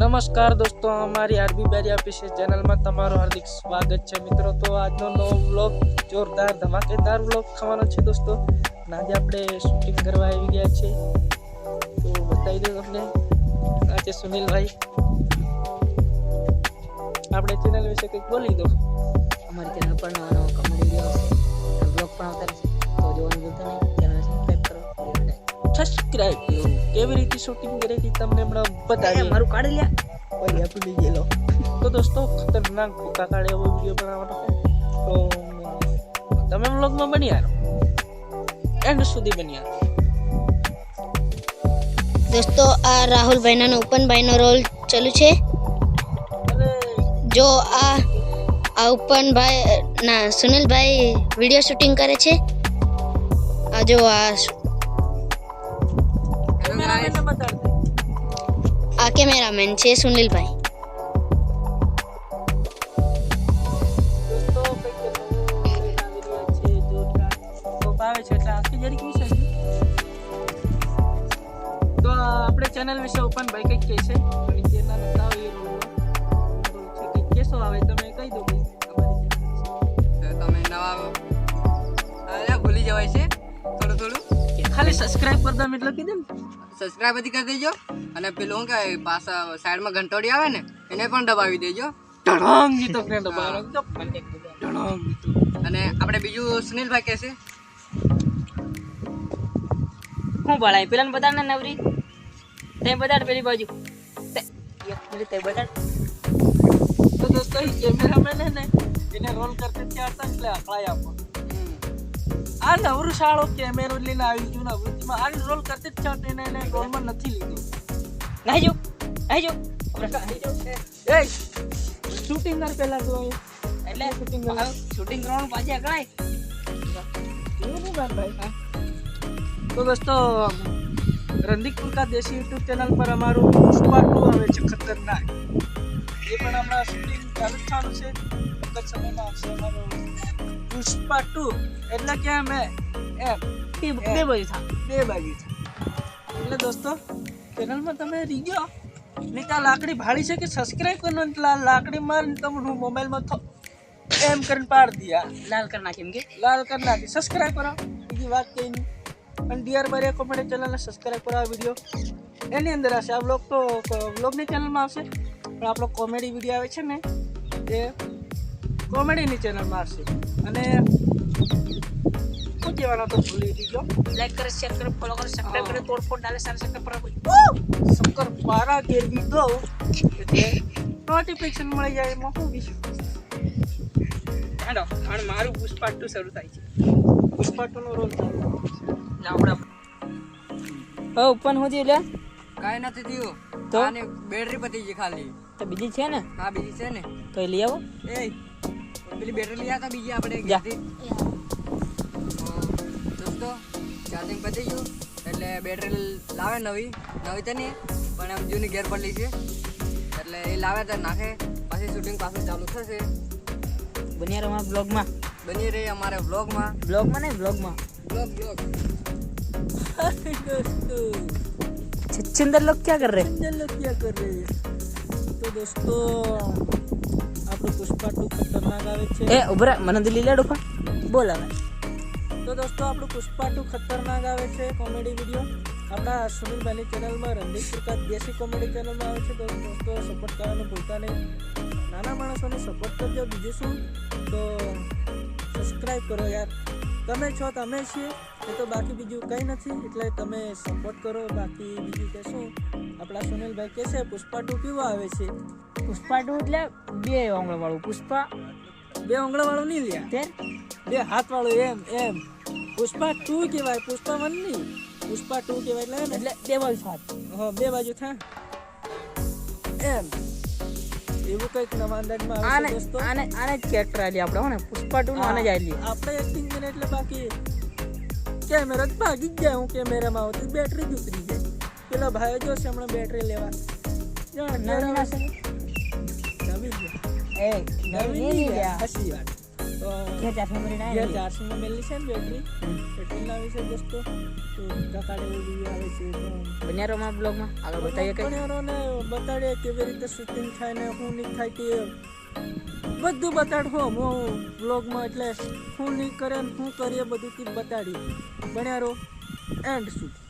નમસ્કાર દોસ્તો, અમારી આરબી બેરી ઓફિશિયલ ચેનલમાં તમારું હાર્દિક સ્વાગત છે મિત્રો. તો આજનો નવો વ્લોગ જોરદાર ધમાકેદાર વ્લોગ થવાનો છે દોસ્તો. આજે આપણે શૂટિંગ કરવા આવી ગયા છે. તો બતાવી દઉં તમને, આ છે સુનિલભાઈ. આપણે ચેનલ વિશે કંઈક બોલી દો. અમારી ચેનલ પર નવા નવા કોમેડી વિડીયો આવશે, બ્લોગ પણ આવતા રહેશે, તો જોવાનું ભૂલતા નહીં. ચેનલ સબસ્ક્રાઇબ કરો, સબસ્ક્રાઇબ કરો. કેવી રીતે શૂટિંગ કરી હતી તમને હમણાં બતાવીએ. મારું કાઢી લ્યા ઓય ભૂલી ગયેલો. તો દોસ્તો ખતરનાક ભૂકા કાઢે એવો વિડીયો બનાવવાનો છે. તો તમે વ્લોગમાં બન્યા રહો, એન્ડ સુધી બન્યા રહો. दोस्तों आ राहुल भाईना नो ओपन भाईनो रोल चालू छे. जो आ ओपन भाई ना सुनील भाई वीडियो शूटिंग करे छे. आ जो आ कैमरामैन छे सुनील भाई. તો આપણે ચેનલ વિશે ઓપન ભાઈ કંઈક કહે છે, તેના બતાવો. એ રોલ છે કંઈક કેસો આવે તમે કહી દો ભાઈ. તમે નવા ભૂલી જવાય છે થોડું ખાલી સબસ્ક્રાઇબ કરી દો એટલે કીધું ને. સબસ્ક્રાઇબ બધી કરી દેજો, અને પેલું કે પાછા સાઈડમાં ઘંટોડી આવે ને એને પણ દબાવી દેજો. ઢળંગ ગીતો ફ્રેન્ડ બારો તો ઢળંગ ગીતો. અને આપણે બીજું સુનિલભાઈ કહે છે, હું ભણાય પેલા ને બતાડ ને નવરી તે બતાડ પેલી બાજુ તે બતાડ. તો દોસ્તો એ કેમેરામેન હે ને એને રોલ કરતે ત્યાં હતા એટલે અકળાય આપો. આ નવરું શાળો કેમેરો લઈને આવી ગયું ને વૃત્તિમાં આ રોલ કરતે જ ચાટ એને રોલમાં નથી લીધો. નાહી જો એ શૂટિંગ કર પહેલા તો એટલે શૂટિંગ કરવાનું પાછી અકળાય. એવું ગાન ભાઈ. તો દોસ્તો રંદીકપુર કા દેશી યુટ્યુબ ચેનલ પર અમારું પુષ્પા 2 આવે છે ખતરનાક. એ પણ હમણાં શૂટિંગ ચાલુ થવાનું છે. ટૂંક જ સમયમાં આવશે અમારું પુષ્પા 2. એટલે કે અમે બે બાજુ થા બે બાજુ છે. એટલે દોસ્તો ચેનલમાં તમે રીજો ને ત્યાં લાકડી ભાડી છે કે સબસ્ક્રાઇબ કરવાનું, એટલે લાકડી માર તમે મોબાઈલમાં એમ કરીને પાડ દિયા લાલ કર નાખી એમ કે લાલ કરી નાખી. સબસ્ક્રાઇબ કરો, બીજી વાત કઈ નહીં. અને ડિયર બારે કોમેડી ચેનલને સબસ્ક્રાઇબ કરો. આ વિડીયો એની અંદર આવશે. આ બ્લોગ તો બ્લોગની ચેનલમાં આવશે, પણ આપણો કોમેડી વિડીયો આવે છે ને એ કોમેડીની ચેનલમાં આવશે. અને શું કહેવાનો તો ભૂલી દીધો. લાઈક કરે, શેર કરે, ફોલો કરે, સબસ્ક્રાઇબ કરે, તોડફોડ ડાલે, સારા સબસ્ક્રાઇબ પર શંકર પારા ગેરવી દો એટલે નોટિફિકેશન મળી જાય. એમાં શું બીજું. હાલો અને મારું પુષ્પા 2 શરૂ થાય છે. પુષ્પા 2 નો રોલ ચાલુ આપડા ઓપન હોતી લે કાંઈ નથી થયું તો? આને બેટરી પતી ગઈ ખાલી. તો બીજી છે ને, હા બીજી છે ને, તો એ લઈ આવો. એ પેલી બેટરી લઈ આવતા બીજી આપણે જા. ઘરેથી. દોસ્તો ચાર્જિંગ પતી ગયું એટલે બેટરી લાવે નવી તો નહીં, પણ એમ જૂની ઘેર પડલી છે એટલે એ લાવે તો નાખે, પછી શૂટિંગ પાછું ચાલુ થશે. બન્યા રહો બ્લોગમાં, બની રહી અમારે વ્લોગમાં. બ્લોગમાં નહીં બ્લોગમાં. વ્લોગ दोस्तों છિંદર લોગ ક્યાં કર રહે? चलो क्या कर रहे हैं. तो दोस्तों આપણું પુષ્પા 2 ખતરનાક આવે છે. એ ઉભરા મને દિલ્હી લેડો પણ બોલ હવે. તો દોસ્તો આપણું પુષ્પા 2 ખતરનાક આવે છે કોમેડી વિડીયો આપણા સુનિલભાઈની ચેનલમાં, રંદીકપુર કા દેશી કોમેડી ચેનલમાં આવે છે. તો દોસ્તો સપોર્ટ કરવાનું ભૂલતા નહીં. નાના માણસોને સપોર્ટ કરજો. બીજું શું, તો સબસ્ક્રાઈબ કરો યાર. તમે છો તમે છીએ, એ તો બાકી બીજું કંઈ નથી. એટલે તમે સપોર્ટ કરો. બાકી બીજું કે શું, આપણા સુનિલભાઈ કહે છે પુષ્પા 2 કેવું આવે છે. પુષ્પા 2 એટલે બે ઓંગળ વાળું પુષ્પા, 2 આંગળા વાળું નહીં લ્યા, તે 2 હાથ વાળું. એમ પુષ્પા 2 કહેવાય, પુષ્પા 1 નહીં. પુષ્પા 2 કહેવાય એટલે બે બાજુ સાથ. હા 2 બાજુ થાય એમ. એવું કંઈક નવા અંદાજમાં આવે આને છે દોસ્તો. આને આને જ કેરેક્ટર આલી આપણે હો ને પુષ્પા 2 નું આને જ આલી. આપણે એક્ટિંગ કરીને એટલે બાકી કેમેરા જ ભાગી જ જાય. હું કેમેરામાં આવતી બેટરી જ ઉતરી જાય. પેલા ભાઈ જો છે હમણાં બેટરી લેવા નવી ના છે નવી એ નવી નહીં લ્યા. હસી વાત. તો ઘેર ચાર્જમાં કરીને ઘેર આવ્યા. ચાર્જિંગમાં મેલી છે ને બેટરીના વિશે દોસ્તો તો કાકાડે એવું વિડીયો આવે છે તો બન્યા રહો અમારા બ્લોગમાં આગળ બતાવીએ કંઈ. ભણ્યારોને બતાડીએ કેવી રીતે શૂટિંગ થાય ને શું નહીં થાય તે બધું બતાડો હું બ્લોગમાં એટલે શું નહીં કરે ને શું કરીએ બધું તી બતાડીએ ભણ્યારો એન્ડ સુધી